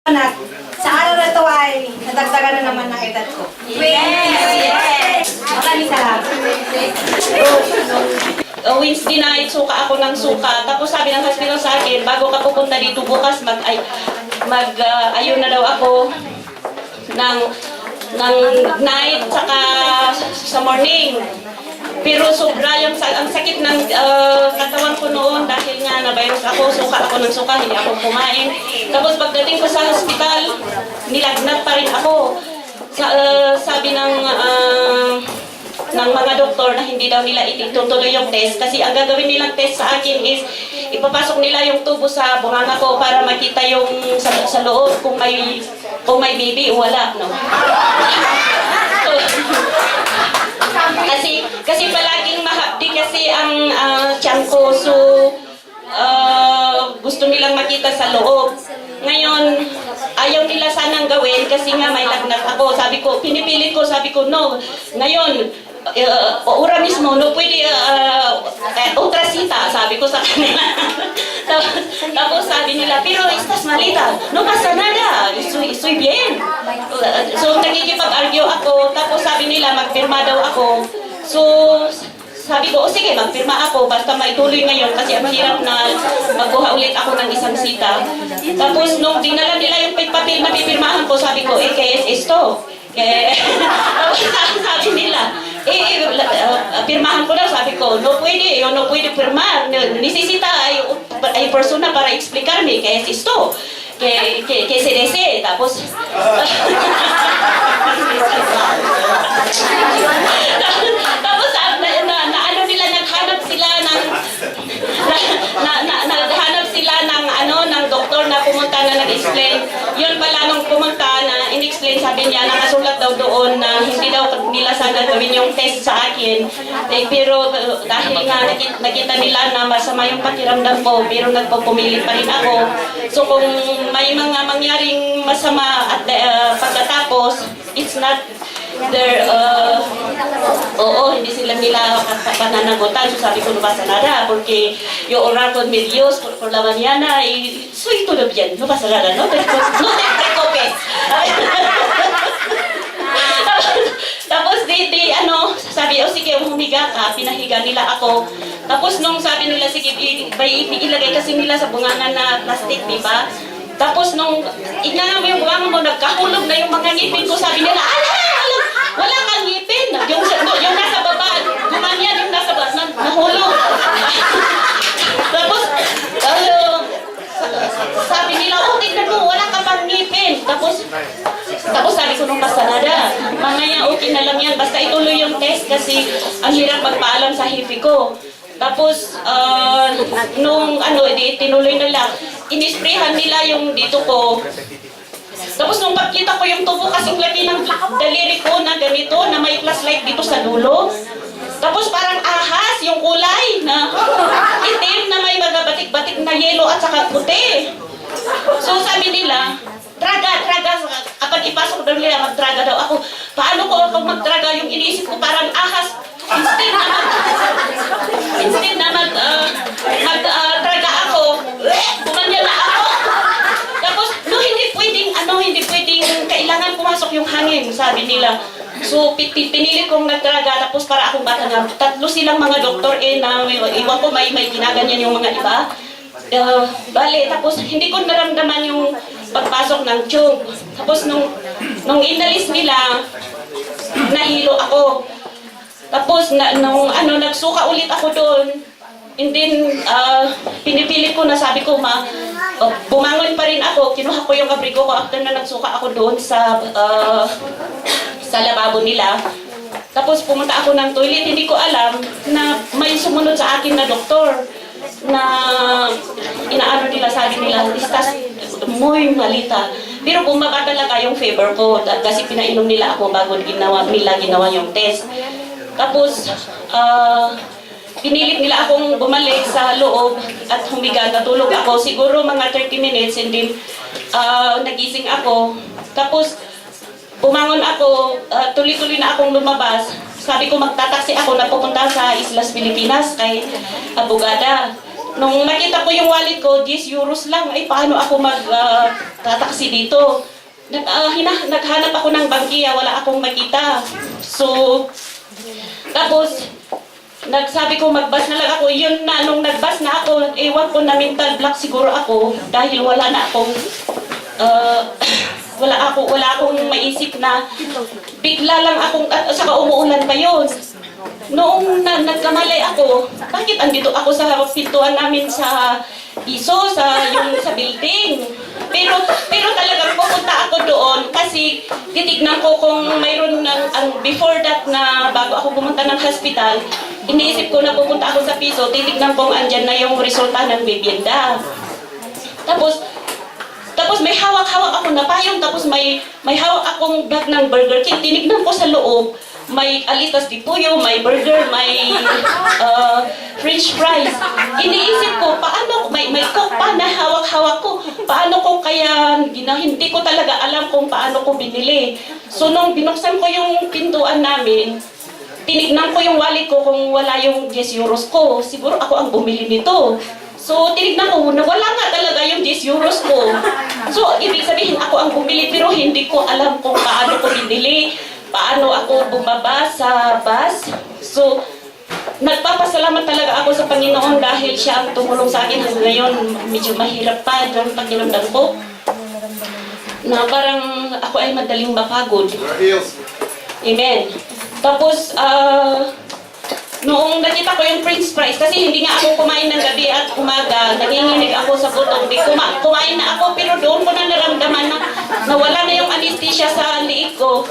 Anak, sa araw na ito ay nadagdagan na naman ng edad ko. Yes! Maraming salamat. Wednesday night, suka ako ng suka. Tapos sabi ng hospital sa akin, bago ka pupunta dito bukas, ayun na daw ako ng night saka sa morning. Pero sobra yung ang sakit ng katawan ko noon dahil nga na-virus ako, suka ako ng suka, hindi ako kumain. Tapos pagdating ko sa hospital, nilagnat pa rin ako. Sabi ng mga doktor na hindi daw nila itutuloy yung test kasi ang gagawin nilang test sa akin is ipapasok nila yung tubo sa bunganga ko para makita yung sa loob kung may baby o wala, no? Kasi palaging mahapdi kasi ang tiyan ko, so gusto nilang makita sa loob. Ngayon, ayaw nila sanang gawin kasi nga may lagnat ako. Pinipilit ko, sabi ko, no. Ngayon, ora mismo, no pwede ultrasita, sabi ko sa kanila. Tapos sabi nila, pero estás malita, no pasa nada, estoy bien. So nagkikipag-argue ako, tapos sabi nila, magpirma daw ako. So, sabi ko, sige, magpirma ako, basta maituloy ngayon kasi ang hirap na magkuha ulit ako ng isang sita. Tapos, nung dinala nila yung papel na pipirmahan ko, sabi ko, ¿qué es esto? Tapos sabi nila, pirmahan ko daw, sabi ko, no puede firmar, necesita ay persona para explicarme, ¿qué es esto? Que se desee, tapos tapos ano nila, naghanap sila ng doktor na pumunta na nag-explain. Yun pala nung pumunta na in-explain, sabi niya, nakasulat daw doon na hindi daw nila sana gawin yung test sa akin. Pero dahil nga nakita nila na masama yung pakiramdam ko, pero nagpupumilit pa rin ako. So kung may mga mangyaring masama at pagkatapos, it's not their, hindi sila nila pananagutan. So sabi ko, no pasa nada, porque yo orar con mi Dios por la mañana y soy todo bien, no pasa nada, no te preocupes. Tapos sabi, sige, humiga ka, pinahiga nila ako. Tapos nung sabi nila, sige, ilagay kasi nila sa bunganan na plastic, di ba? Tapos nung inanam mo yung bunganan mo, nagkahulog na yung mga ngipin ko, sabi nila, wala kang ngipin. Yung nasa baba, gumanyan yung nasa baba, nahulog. Tapos, sabi nila, tignan mo, wala ka pang ngipin. Tapos sabi ko nung pasanada, mamaya okay na lang yan, basta ituloy yung test kasi ang hirap magpaalam sa hipi ko. Tapos, tinuloy na lang. Inisprehan nila yung dito ko. Tapos nung pagkita ko yung tubo kasing laki ng daliri ko na ganito, na may flashlight dito sa dulo. Tapos parang ahas yung kulay na itim na may mga batik-batik na yelo at saka puti. So sabi nila, traga, kapag ipasok daw nila, magtraga daw ako. Paano ko ako magtraga? Yung iniisip ko parang ahas. Instead na magtraga ako, kumanya na ako. Tapos, hindi pwedeng kailangan pumasok yung hangin, sabi nila. So, pinilit kong nagtraga, tapos para akong bata nga. Tatlo silang mga doktor na iwan ko may ginaganyan yung mga iba. Tapos hindi ko naramdaman yung pagpasok ng tube. Tapos nung inalis nila, nahilo ako. Tapos nagsuka ulit ako doon. And then pinipilit ko na, sabi ko, bumangon pa rin ako. Kinuha ko yung abrigo ko after na nagsuka ako doon sa lababo nila. Tapos pumunta ako ng toilet, hindi ko alam na may sumunod sa akin na doktor na inaano nila, sabi nila, estás muy malita. Pero bumaba talaga yung fever ko kasi pinainom nila ako bago nila ginawa yung test. Tapos, pinilit nila akong bumalik sa loob at humiga, natulog ako. Siguro mga 30 minutes and then nagising ako. Tapos, bumangon ako, tuloy-tuloy na akong lumabas. Sabi ko magtataksi ako na pupunta sa Islas Pilipinas kay Abogada. nung nakita ko yung wallet ko, 10 euros lang, ay paano ako mag-taxi dito? Naghanap ako ng bangkiya, wala akong makita. So, tapos, nagsabi ko magbas na lang ako. Yun na, nung nagbas na ako, ewan ko na mental block siguro ako dahil wala na akong, wala akong maisip na bigla lang akong, at saka umuulan pa yun. Noong nagkamalay ako, bakit andito ako sa pintuan namin sa ISO, sa building? Pero talagang pupunta ako doon kasi titignan ko kung mayroon before that na bago ako pumunta ng hospital, iniisip ko na pupunta ako sa piso, titignan kung andyan na yung resulta ng bibienda. Tapos may hawak-hawak ako na payong, tapos may hawak akong bag ng Burger King. Tinignan ko sa loob, may alitas di puyo, may burger, may french fries. Iniisip ko, paano, may coke pa na hawak-hawak ko. Paano ko kaya, hindi ko talaga alam kung paano ko binili. So nung binuksan ko yung pintuan namin, tinignan ko yung wallet ko kung wala yung 10 euros ko. Siguro ako ang bumili nito. So, tinignan ko na wala nga talaga yung 10 euros ko. So, ibig sabihin ako ang bumili pero hindi ko alam kung paano ko binili, paano ako bumaba sa bus. So, nagpapasalamat talaga ako sa Panginoon dahil siya ang tumulong sa akin hanggang ngayon. Medyo mahirap pa yung pakiramdam ko. Na parang ako ay madaling mapagod. Amen. Tapos, noong nakita ko yung french fries, kasi hindi nga ako kumain ng gabi at umaga, nanginginig ako sa gutom. Kumain na ako, pero doon ko na naramdaman na wala na yung anesthesia sa liig ko.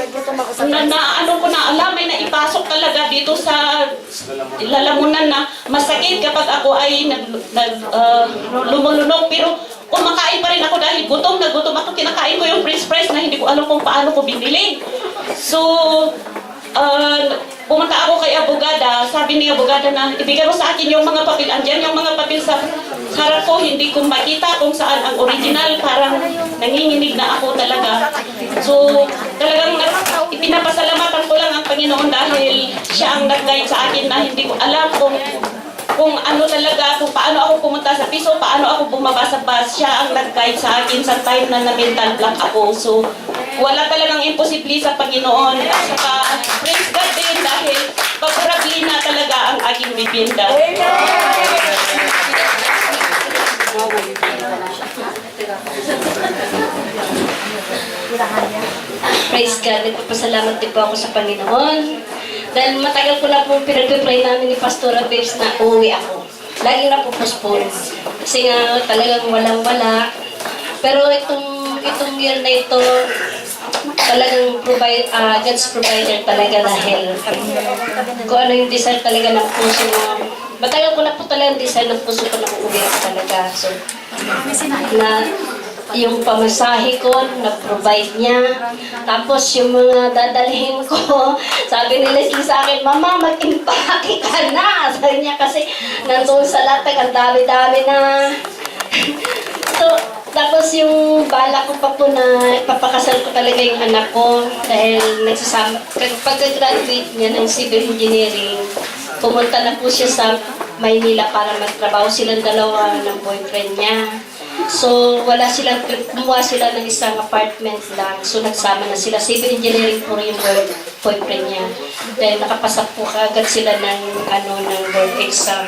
Ano ko na alam, may naipasok talaga dito sa lalamunan na masakit kapag ako ay lumulunok. Pero kumakain pa rin ako dahil gutom na gutom ako. Kinakain ko yung french fries na hindi ko alam kung paano ko binili. So, pumunta ako kay abogada, sabi ni abogada na ibigay mo sa akin yung mga papel, andyan yung mga papel sa harap ko, hindi ko makita kung saan ang original, parang nanginginig na ako talaga. So, talagang ipinapasalamatan ko lang ang Panginoon dahil siya ang nag-guide sa akin na hindi ko alam kung ano talaga, kung paano ako pumunta sa piso, paano ako bumaba sa bus. Siya ang nag-guide sa akin sa time na na-mental block ako. So, wala talagang imposible sa Panginoon. At saka, praise God din dahil favorably na talaga ang aking bibienda. Praise God, nagpapasalamat din po ako sa Panginoon. Dahil matagal ko na po pinag-pray namin ni Pastora Babes na uuwi ako. Lagi na po postpone. Kasi nga talagang walang-wala. Pero itong year na ito, talagang God's provider talaga dahil kung ano yung desire talaga ng puso mo. Matagal ko na po talaga yung desire ng puso ko na uuwi ako talaga. So, na yung pamasahe ko, na-provide niya. Tapos yung mga dadalhin ko, sabi nila sa akin, Mama, mag-impake ka na. Sabi niya kasi nandun sa latag, ang dami-dami na. So, tapos yung bala ko pa po na ipapakasal ko talaga yung anak ko dahil nagsasama. Pagka-graduate niya ng civil engineering, pumunta na po siya sa Maynila para magtrabaho silang dalawa ng boyfriend niya. So, kumuha sila ng isang apartment lang. So, nagsama na sila. Civil engineering po yung boyfriend niya. Dahil nakapasa po kaagad sila ng board exam.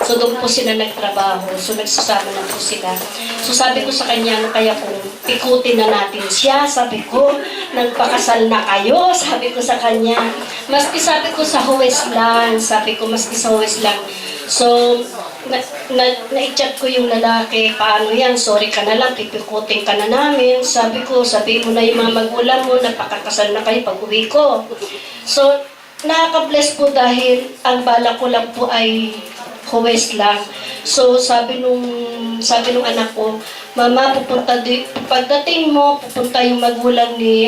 So, doon po sila nagtrabaho. So, nagsasama na po sila. So, sabi ko sa kanya, kaya kung ikutin na natin siya. Sabi ko, nagpakasal na kayo. Sabi ko sa kanya. Maski sabi ko sa Huwes lang. Sabi ko, maski sa Huwes lang. So, na-chat ko yung lalaki, paano yan, sorry ka na lang, pipikutin ka na namin. Sabi ko, sabi mo na yung mga magulang mo, napakakasal na kayo pag uwi ko. So, nakaka-bless po dahil ang bala ko lang po ay Huwes lang. So, sabi nung anak ko, Mama, pagdating mo, pupunta yung magulang ni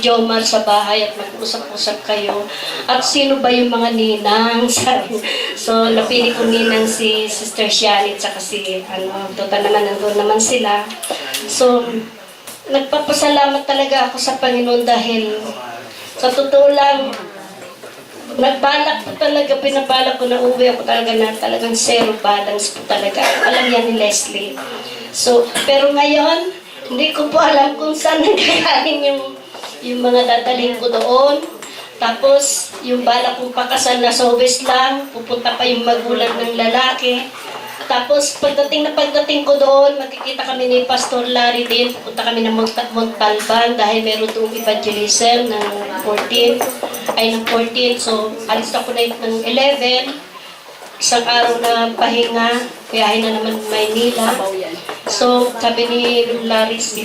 Jomar sa bahay at mag-usap-usap kayo. At sino ba yung mga ninang? So, napili ko ninang si Sister Shianit at si, total naman, nandun naman sila. So, nagpapasalamat talaga ako sa Panginoon dahil sa totoo lang, nagbalak po talaga, pinabalak ko na uwi ako talaga na talagang zero balance po talaga. Alam yan ni Leslie. So, pero ngayon, hindi ko po alam kung saan nanggagaling yung mga dadalhin ko doon. Tapos, yung balak kong pakasal na sa Huwes lang, pupunta pa yung magulang ng lalaki. Tapos, pagdating ko doon, magkikita kami ni Pastor Larry din. Pupunta kami ng Montalban dahil meron doong evangelism ng 14. So, alis ako na ng 11. Isang araw na pahinga, biyahe na naman Maynila. So, sabi ni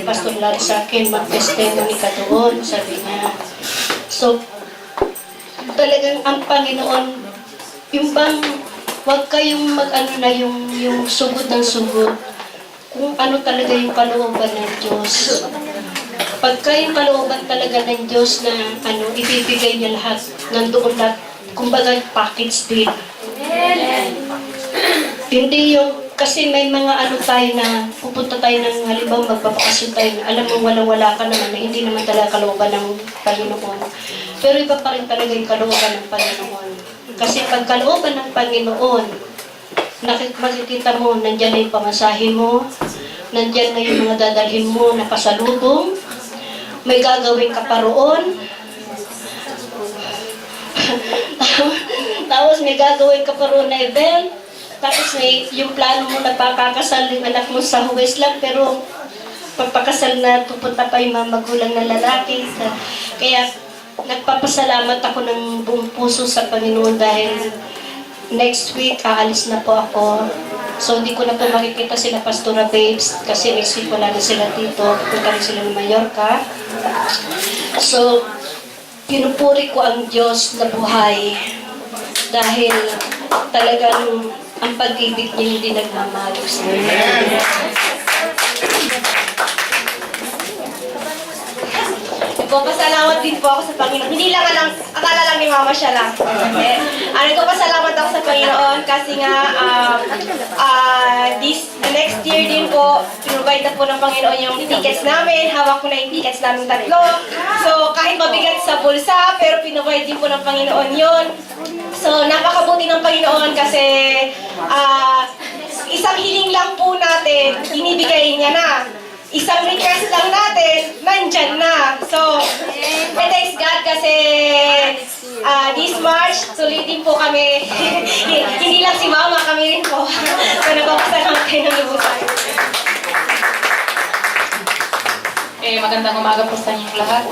Pastor Larry sa akin, mag-testimony ka doon, sabi niya. So, talagang ang Panginoon, yung bang, huwag kayong mag-ano na yung sugod ng sugod, kung ano talaga yung kalooban ng Diyos. Pagka yung kalooban talaga ng Diyos na ibibigay niya lahat, nandoon lahat, kumbaga package deal. Hindi yung, kasi may mga tayo na pupunta tayo ng halimbawa magpapakasyon tayo na alam mo wala ka naman na hindi naman talaga kalooban ng Panginoon. Pero iba pa rin talaga yung kalooban ng Panginoon. Kasi pag kalooban ng Panginoon, makikita mo, nandyan na yung pamasahe mo, nandyan na yung mga dadalhin mo na pasalubong, may gagawin ka pa roon, tapos may gagawin ka pa roon na event, tapos may yung plano mo na papakasal yung anak mo sa Huwes lang, pero pagpakasal na pupunta pa yung mga magulang na lalaki. Kaya nagpapasalamat ako ng buong puso sa Panginoon dahil next week aalis na po ako. So hindi ko na po makikita sila Pastora Babes kasi next week wala na sila dito. Pupunta rin sila ng Mallorca. So pinupuri ko ang Diyos na buhay dahil talagang ang pag-ibig niya hindi nagmamahal sa amin. Nagpapasalamat din po ako sa Panginoon. Hindi lang akala lang ni Mama siya lang. Nagpapasalamat ako sa Panginoon kasi nga next year din po, pinrovide na po ng Panginoon yung tickets namin. Hawak ko na yung tickets namin 3. So kahit mabigat sa bulsa, pero pinrovide din po ng Panginoon yun. So napakabuti ng Panginoon kasi isang hiling lang po natin, inibigay niya na. Isang request lang natin, nandyan na. So, thanks God kasi this March, sulitin po kami. Hindi lang si Mama, kami rin po. So, nagpapasalamat kayo ng lubusan. Magandang umaga po sa inyong lahat.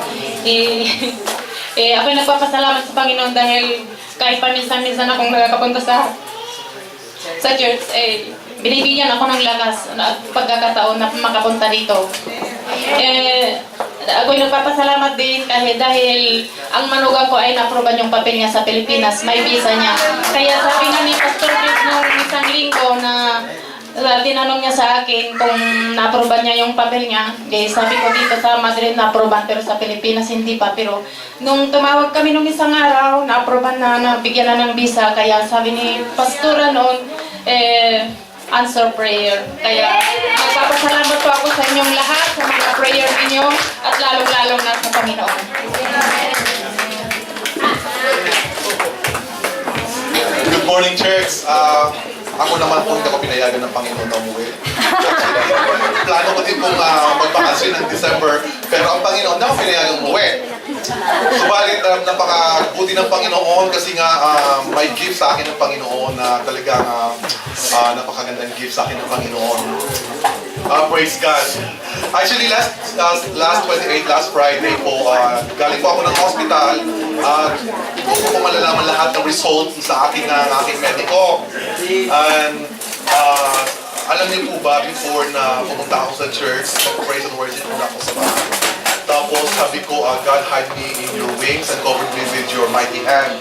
Ako'y nagpapasalamat sa Panginoon dahil kahit paminsan-minsan akong nakakapunta sa church, binibigyan ako ng lakas at pagkakataon na makapunta dito. Ako'y nagpapasalamat din dahil ang manugang ko ay na-aproban yung papel niya sa Pilipinas, may visa niya. Kaya sabi nga ni Pastor Chris nung isang linggo na tinanong niya sa akin kung na-aproban niya yung papel niya. Sabi ko dito sa Madrid na-aproban pero sa Pilipinas hindi pa. Pero nung tumawag kami nung isang araw, na-aproban na, nabigyan na ng visa. Kaya sabi ni Pastora noon, answer prayer. Kaya magpapasalamat po ako sa inyong lahat, sa mga prayer ninyo, at lalong-lalong na sa Panginoon. Good morning, church. Ako naman po hindi ako pinayagan ng Panginoon na umuwi. Plano ko din pong magbakasyon ng December, pero ang Panginoon na ako pinayagan umuwi. Subalit, napakabuti ng Panginoon kasi nga may gift sa akin ng Panginoon na talagang napakagandang gift sa akin ng Panginoon. Praise God. Actually, last 28, last Friday po, galing po ako ng hospital. Gusto ko po malalaman lahat ng result sa aking mediko. And alam niyo po ba, before na pumunta ako sa church, nag-praise and worship muna ako sa bahay. Tapos sabi ko, God hide me in your wings and cover me with your mighty hand.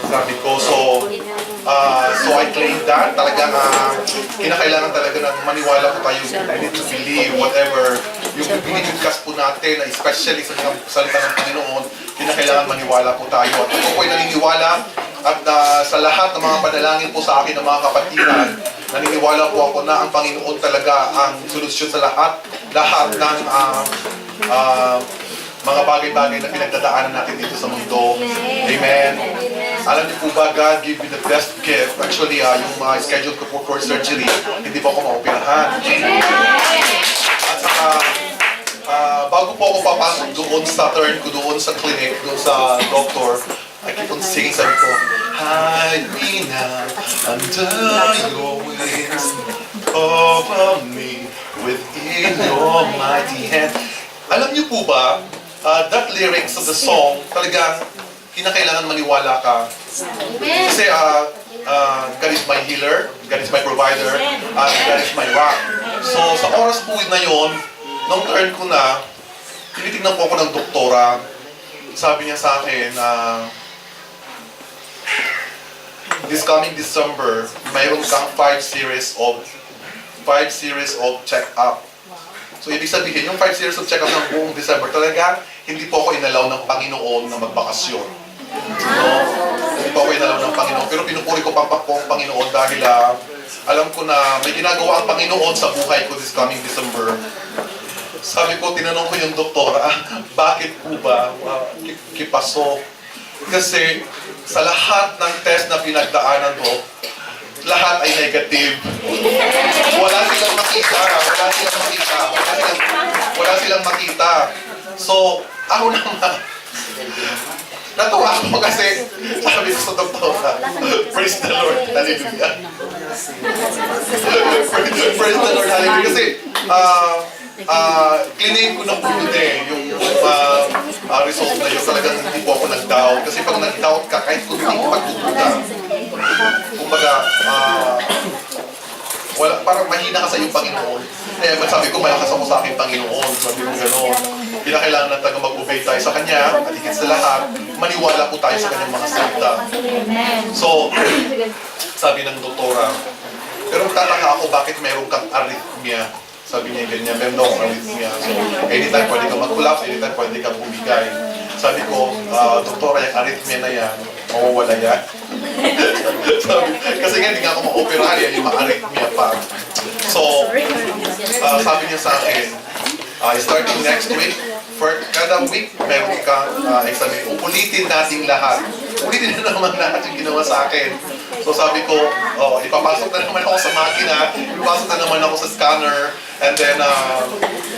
Sabi ko, so I claim that. Talagang kinakailangan talaga na maniwala po tayo. I need to believe whatever yung binibigkas po natin, especially sa mga salita ng Panginoon, kinakailangan maniwala po tayo. At ako po'y naniniwala at sa lahat ng mga panalangin po sa akin ng mga kapatiran, naniniwala po ako na ang Panginoon talaga ang solusyon sa lahat ng mga bagay-bagay na pinagdadaanan natin dito sa mundo. Amen. Alam niyo po ba, God give me the best gift. Actually, yung mga schedule ko for surgery, hindi po ako maoperahan. At saka, bago po ako papasok doon sa turn ko, doon sa clinic, doon sa doctor, I keep on singing, sabi ko, hide me now under your wings, cover me within your mighty hand. Alam niyo po ba, that lyrics of the song, talagang kinakailangan maniwala ka. Kasi God is my healer, God is my provider, God is my rock. So sa oras po na yon, nung turn ko na, tinitignan po ako ng doktora. Sabi niya sa akin, this coming December, mayroon kang 5 series of check-up. So, ibig sabihin, yung 5 series of check-up ng buong December, talaga, hindi po ako inalaw ng Panginoon na magbakasyon. No? Hindi po ako inalaw ng Panginoon. Pero pinupuri ko pa po ang Panginoon dahil alam ko na may ginagawa ang Panginoon sa buhay ko this coming December. Sabi ko, tinanong ko yung doktora, bakit po ba kipasok? Kasi sa lahat ng test na pinagdaanan ko, lahat ay negative. Wala silang makita. So, ako naman, natuwa ako kasi sabi ko sa doktora, praise the Lord, hallelujah. Praise the Lord, hallelujah. Kasi, claim ko na po yun yung result na yun. Talagang hindi po ako nag-doubt. Kasi pag nag-doubt ka, kahit kung hindi ko pagtututa, kumbaga, parang mahina ka sa iyong Panginoon. Eh, sabi ko, malakas ako sa aking Panginoon. Sabi ko gano'n. Kailangan na tayo mag-obey tayo sa Kanya, at higit sa lahat, maniwala po tayo sa Kanyang mga salita. So, sabi ng doktora, pero tataka ako bakit meron kang arrhythmia. Sabi niya ganyan, meron daw akong arrhythmia. So, anytime pwede kang mag-collapse, anytime pwede kang bumigay. Sabi ko, doktora, yung arrhythmia na yan, mawawala yan. Kasi nga, hindi nga ako ma-operahan yan, yung ma-arrhythmia pa. So, sabi niya sa akin, starting next week, for kada week, meron kang examen. Ulitin natin lahat. Ulitin na naman lahat yung ginawa sa akin. So sabi ko, ipapasok na naman ako sa makina, ipapasok na naman ako sa scanner, and then,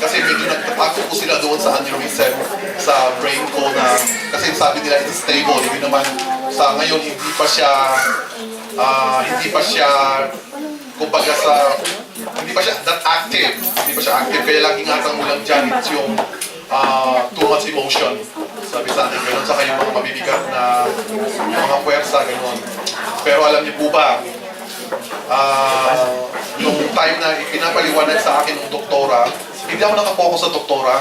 kasi medyo nagtatakot ko sila doon sa aneurysm, sa brain ko na, kasi sabi nila it's stable, hindi naman, sa ngayon hindi pa siya, kumbaga hindi pa siya that active, kaya laging atang mo lang dyan, it's yung too much emotion. Sabi sa akin, gano'n, saka yung mga mabibigat na mga puwersa, gano'n. Pero alam niyo po ba, nung time na pinapaliwanag sa akin ng doktora, hindi ako nakapokus sa doktora.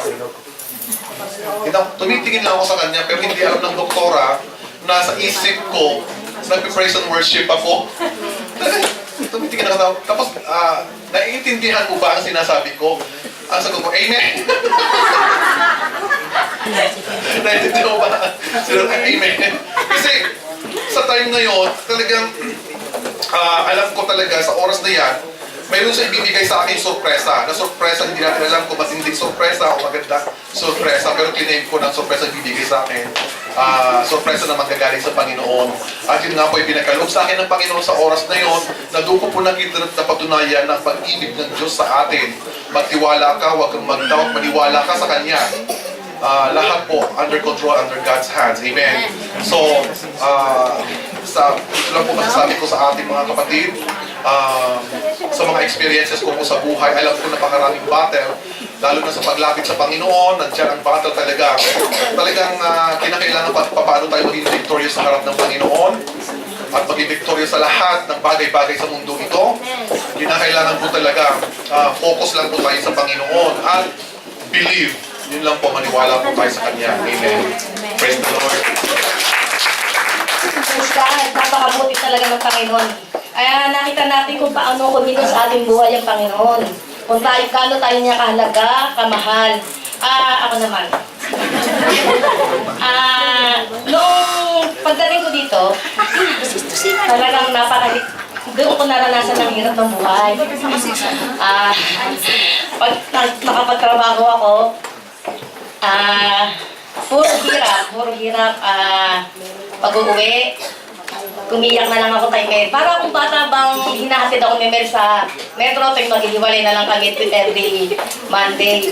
Tumitingin lang ako sa kanya, pero hindi alam ng doktora na sa isip ko, nag-praise and worship ako. Tumitingin ako. Tapos, naiintindihan mo ba ang sinasabi ko? Ang sagot ko, Amen! Naiintindihan mo ba? Amen! Kasi, sa time na yun, talagang, alam ko talaga, sa oras na yan, mayroon siya ibibigay sa akin sorpresa. Na sorpresa, hindi natin alam kung matinding sorpresa o maganda sorpresa. Pero claim ko ng sorpresa ibibigay sa akin. Sorpresa na manggagaling sa Panginoon. At yun nga po, pinagkaloob sa akin ng Panginoon sa oras na yun, na doon ko po nakita na patunayan ng pag-ibig ng Diyos sa atin. Magtiwala ka, huwag kang mag-doubt, maniwala ka sa Kanya. Lahat po under control, under God's hands. Amen. So, ito lang po masasabi ko sa ating mga kapatid. Sa mga experiences ko po sa buhay, alam ko napakaraming battle, lalo na sa paglapit sa Panginoon, nandiyan ang battle talaga. Talagang kinakailangan paano tayo maging victorious sa harap ng Panginoon at maging victorious sa lahat ng bagay-bagay sa mundo ito. Kinakailangan po talaga, focus lang po tayo sa Panginoon at believe. Yun lang po, maniwala po tayo sa Kanya. Amen. Praise the Lord. Praise God, napakabuti talaga ng Panginoon. Kaya nakita natin kung paano kumilos sa ating buhay ang Panginoon. Kung gaano tayo niya kahalaga, kamahal. Ako naman. Noong pagdating ko dito, talagang doon ko naranasan ang hirap ng buhay. Pag nakapagtrabaho ako, puro hirap, pag-uwi. Kumiyak na lang ako kay Mel. Para akong bata bang hinahatid ako ni Mel sa metro, tuwing maghihiwalay na lang kami every Monday.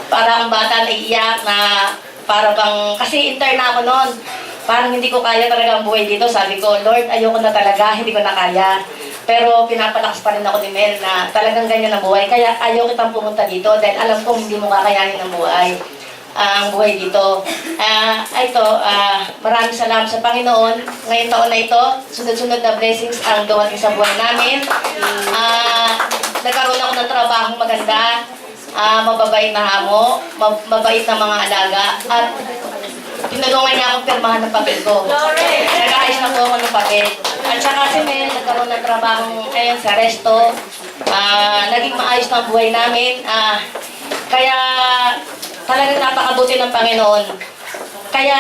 Para akong bata naiiyak na para bang, kasi intern na ako noon. Parang hindi ko kaya talaga ang buhay dito. Sabi ko, Lord, ayoko na talaga, hindi ko na kaya. Pero pinapalakas pa rin ako ni Mel na talagang ganyan ang buhay. Kaya ayaw kitang pumunta dito dahil alam kong hindi mo kakayanin ang buhay. Ang buhay dito. Maraming salamat sa Panginoon. Ngayong taon na ito, sunod-sunod na blessings ang dumating sa buhay namin. Nagkaroon ako ng trabahong maganda, mababait na amo, mabait na mga alaga, at tinulungan niya akong pirmahan ng papel ko. Nag-aayos na po ako ng papel. At saka si Mel, nagkaroon ng trabahong ngayon sa resto. Naging maayos na ang buhay namin. Kaya talagang napakabuti ng Panginoon. Kaya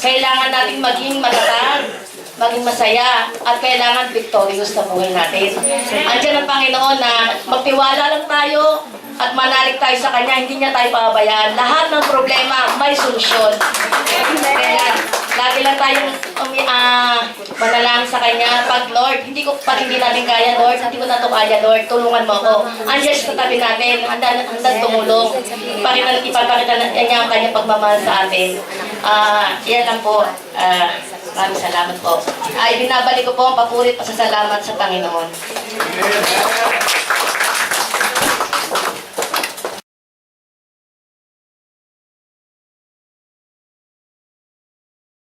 kailangan natin maging matatag, maging masaya, at kailangan victorious na buhay natin. Andiyan ang Panginoon na magtiwala lang tayo at manalig tayo sa Kanya, hindi niya tayo pababayaan. Lahat ng problema may solusyon. Kaya lagi lang tayong manalangin sa Kanya. Pag hindi natin kaya, Lord, hindi ko na ito kaya, Lord, tulungan mo ako. Andiyan sa tabi natin, handang tumulong. Ipapakita niya ang Kanya pagmamahal sa atin. Yan lang po. Maraming salamat po. Binabalik ko po ang papurit pasasalamat sa Panginoon.